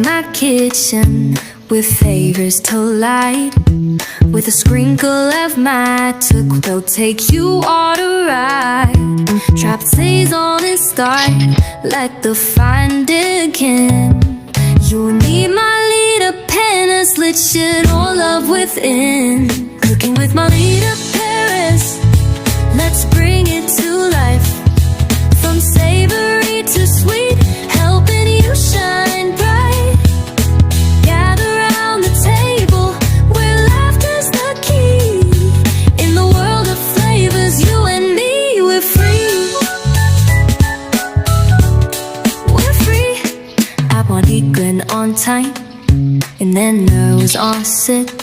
my kitchen with favors to light. With a sprinkle of my took, they'll take you on a ride. Trap stays on and start like the fine dickens. You need my leader pen and slit shit all up within. Cooking with my leader Paris, let's bring it to life. From savory to sweet, helping you shine bright. Gather round the table where laughter's the key. In the world of flavors, you and me, we're free. We're free. I want eating on time, and then nerves on sit.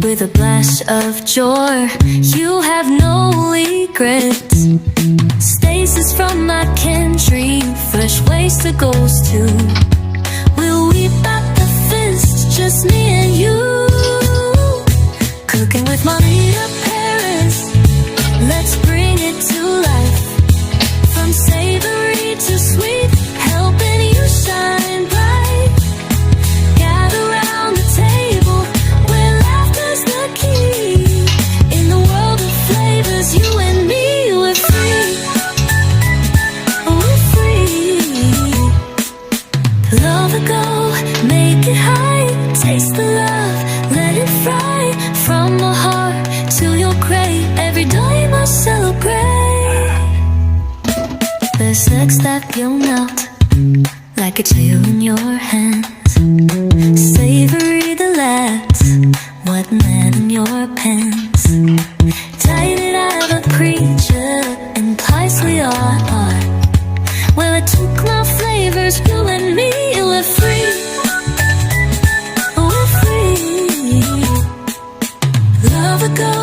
With a blast of joy, you have no regrets. Stasis from my country, fresh waste to goes to. We'll weep at the fist, just me and you. Cooking with mommy to Paris, let's bring it to life. From savory to sweet, helping you shine bright. Gather round the table where laughter's the key. In the world of flavors, you and me, we're free. We're free. Love a go, make it high. Taste the love, let it fry. From the heart to your grave, every day must celebrate. The sex that you'll melt like a chill in your hands. Savory the lads, what man in your pants. Tight it out of a preacher, and pies we all are. Well, I took my flavors, you and me, we're free. We're free. Love a go,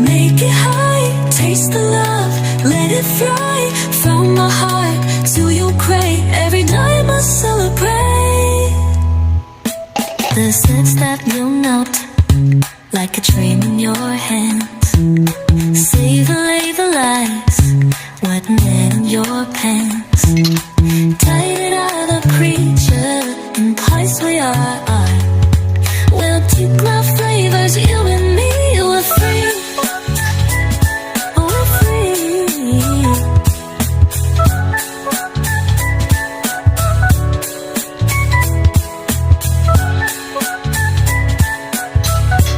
make it high. Taste the love, let it fly. From my heart to your grave, every day must celebrate. The sex that you'll melt like a dream in your hands. Savor the lies, what men in your pants.